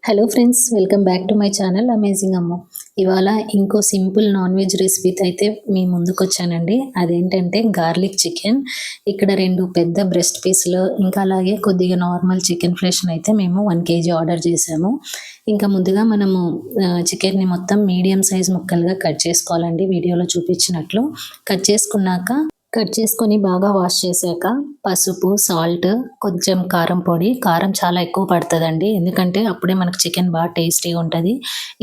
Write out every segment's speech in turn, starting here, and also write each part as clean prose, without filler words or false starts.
Hello friends, welcome back to my channel amazing అమ్మ. ఇవాళ ఇంకో సింపుల్ నాన్ వెజ్ రెసిపీతో అయితే మీ ముందుకు వచ్చానండి. అదేంటంటే గార్లిక్ చికెన్. ఇక్కడ 2 పెద్ద బ్రెస్ట్ పీసులు, ఇంకా అలాగే కొద్దిగా నార్మల్ చికెన్ ఫ్లేషన్ అయితే మేము 1 కేజీ ఆర్డర్ చేసాము. ఇంకా ముందుగా మనము చికెన్ని మొత్తం మీడియం సైజ్ ముక్కలుగా కట్ చేసుకోవాలండి. వీడియోలో చూపించినట్లు కట్ చేసుకొని బాగా వాష్ చేశాక పసుపు, సాల్ట్, కొంచెం కారం పొడి. కారం చాలా ఎక్కువ పడుతుందండి, ఎందుకంటే అప్పుడే మనకు చికెన్ బాగా టేస్టీగా ఉంటుంది.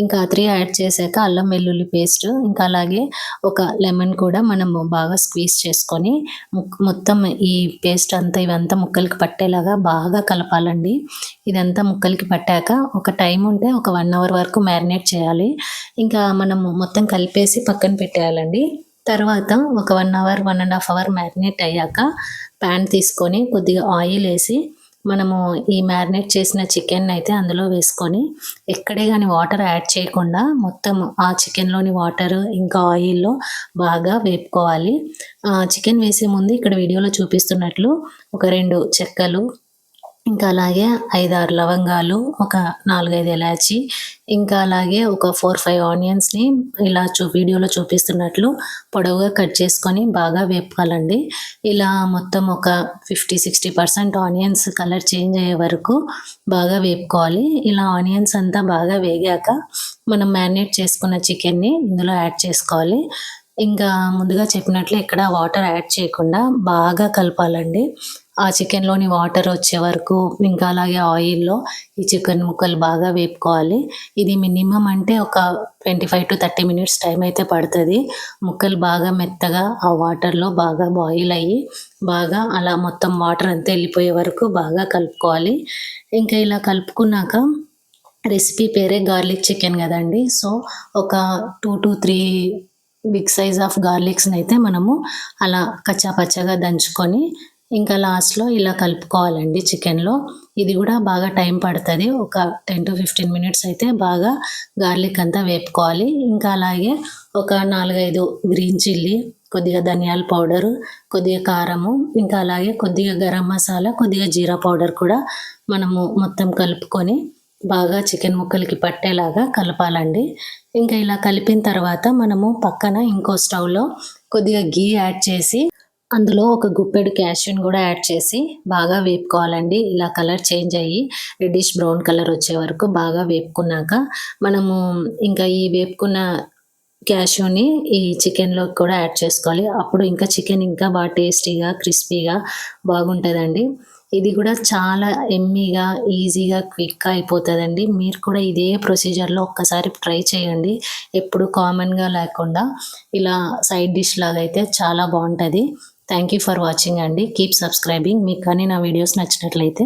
ఇంకా 3 యాడ్ చేశాక అల్లం వెల్లుల్లి పేస్ట్, ఇంకా అలాగే ఒక లెమన్ కూడా మనము బాగా స్క్వీజ్ చేసుకొని మొత్తం ఈ పేస్ట్ అంతా ఇవంతా ముక్కలకి పట్టేలాగా బాగా కలపాలండి. ఇదంతా ముక్కలకి పట్టాక ఒక టైం ఉంటే ఒక 1 అవర్ వరకు మ్యారినేట్ చేయాలి. ఇంకా మనము మొత్తం కలిపేసి పక్కన పెట్టేయాలండి. తర్వాత ఒక 1 అవర్, 1.5 అవర్ మ్యారినేట్ అయ్యాక ప్యాన్ తీసుకొని కొద్దిగా ఆయిల్ వేసి మనము ఈ మ్యారినేట్ చేసిన చికెన్ అయితే అందులో వేసుకొని ఎక్కడే కానీ వాటర్ యాడ్ చేయకుండా మొత్తం ఆ చికెన్లోని వాటర్ ఇంకా ఆయిల్లో బాగా వేపుకోవాలి. చికెన్ వేసే ముందు ఇక్కడ వీడియోలో చూపిస్తున్నట్లు ఒక 2 చెక్కలు, ఇంకా అలాగే 5-6 లవంగాలు, ఒక 4-5 ఇలాచి, ఇంకా అలాగే ఒక 4-5 ఆనియన్స్ని ఇలా వీడియోలో చూపిస్తున్నట్లు పొడవుగా కట్ చేసుకొని బాగా వేపుకోవాలండి. ఇలా మొత్తం ఒక 50-60% ఆనియన్స్ కలర్ చేంజ్ అయ్యే వరకు బాగా వేపుకోవాలి. ఇలా ఆనియన్స్ అంతా బాగా వేగాక మనం మ్యారినేట్ చేసుకున్న చికెన్ని ఇందులో యాడ్ చేసుకోవాలి. ఇంకా ముందుగా చెప్పినట్లు ఇక్కడ వాటర్ యాడ్ చేయకుండా బాగా కలపాలండి. ఆ చికెన్లోని వాటర్ వచ్చే వరకు, ఇంకా అలాగే ఆయిల్లో ఈ చికెన్ ముక్కలు బాగా వేపుకోవాలి. ఇది మినిమం అంటే ఒక 25-30 మినిట్స్ టైం అయితే పడుతుంది. ముక్కలు బాగా మెత్తగా ఆ వాటర్లో బాగా బాయిల్ అయ్యి బాగా అలా మొత్తం వాటర్ అంతా వెళ్ళిపోయే వరకు బాగా కలుపుకోవాలి. ఇంకా ఇలా కలుపుకున్నాక రెసిపీ పేరే గార్లిక్ చికెన్ కదండి. సో ఒక 2-3 బిగ్ సైజ్ ఆఫ్ గార్లిక్స్ని అయితే మనము అలా కచ్చా పచ్చగా దంచుకొని ఇంకా లాస్ట్లో ఇలా కలుపుకోవాలండి చికెన్లో. ఇది కూడా బాగా టైం పడుతుంది. ఒక 10-15 మినిట్స్ అయితే బాగా గార్లిక్ అంతా వేపుకోవాలి. ఇంకా అలాగే ఒక 4-5 గ్రీన్ చిల్లీ, కొద్దిగా ధనియాల పౌడరు, కొద్దిగా కారము, ఇంకా అలాగే కొద్దిగా గరం మసాలా, కొద్దిగా జీరా పౌడర్ కూడా మనము మొత్తం కలుపుకొని బాగా చికెన్ ముక్కలకి పట్టేలాగా కలపాలండి. ఇంకా ఇలా కలిపిన తర్వాత మనము పక్కన ఇంకో స్టవ్లో కొద్దిగా గీ యాడ్ చేసి అందులో ఒక గుప్పెడు క్యాష్యూని కూడా యాడ్ చేసి బాగా వేపుకోవాలండి. ఇలా కలర్ చేంజ్ అయ్యి రెడ్డిష్ బ్రౌన్ కలర్ వచ్చే వరకు బాగా వేపుకున్నాక మనము ఇంకా ఈ వేపుకున్న క్యాష్యూని ఈ చికెన్లో కూడా యాడ్ చేసుకోవాలి. అప్పుడు ఇంకా చికెన్ ఇంకా బాగా టేస్టీగా, క్రిస్పీగా బాగుంటుందండి. ఇది కూడా చాలా ఎమ్మీగా, ఈజీగా, క్విక్గా అయిపోతుందండి. మీరు కూడా ఇదే ప్రొసీజర్లో ఒక్కసారి ట్రై చేయండి. ఎప్పుడు కామన్గా లేకుండా ఇలా సైడ్ డిష్ లాగా అయితే చాలా బాగుంటుంది. థ్యాంక్ యూ ఫర్ వాచింగ్ అండి. Keep subscribing. మీకు కానీ నా వీడియోస్ నచ్చినట్లయితే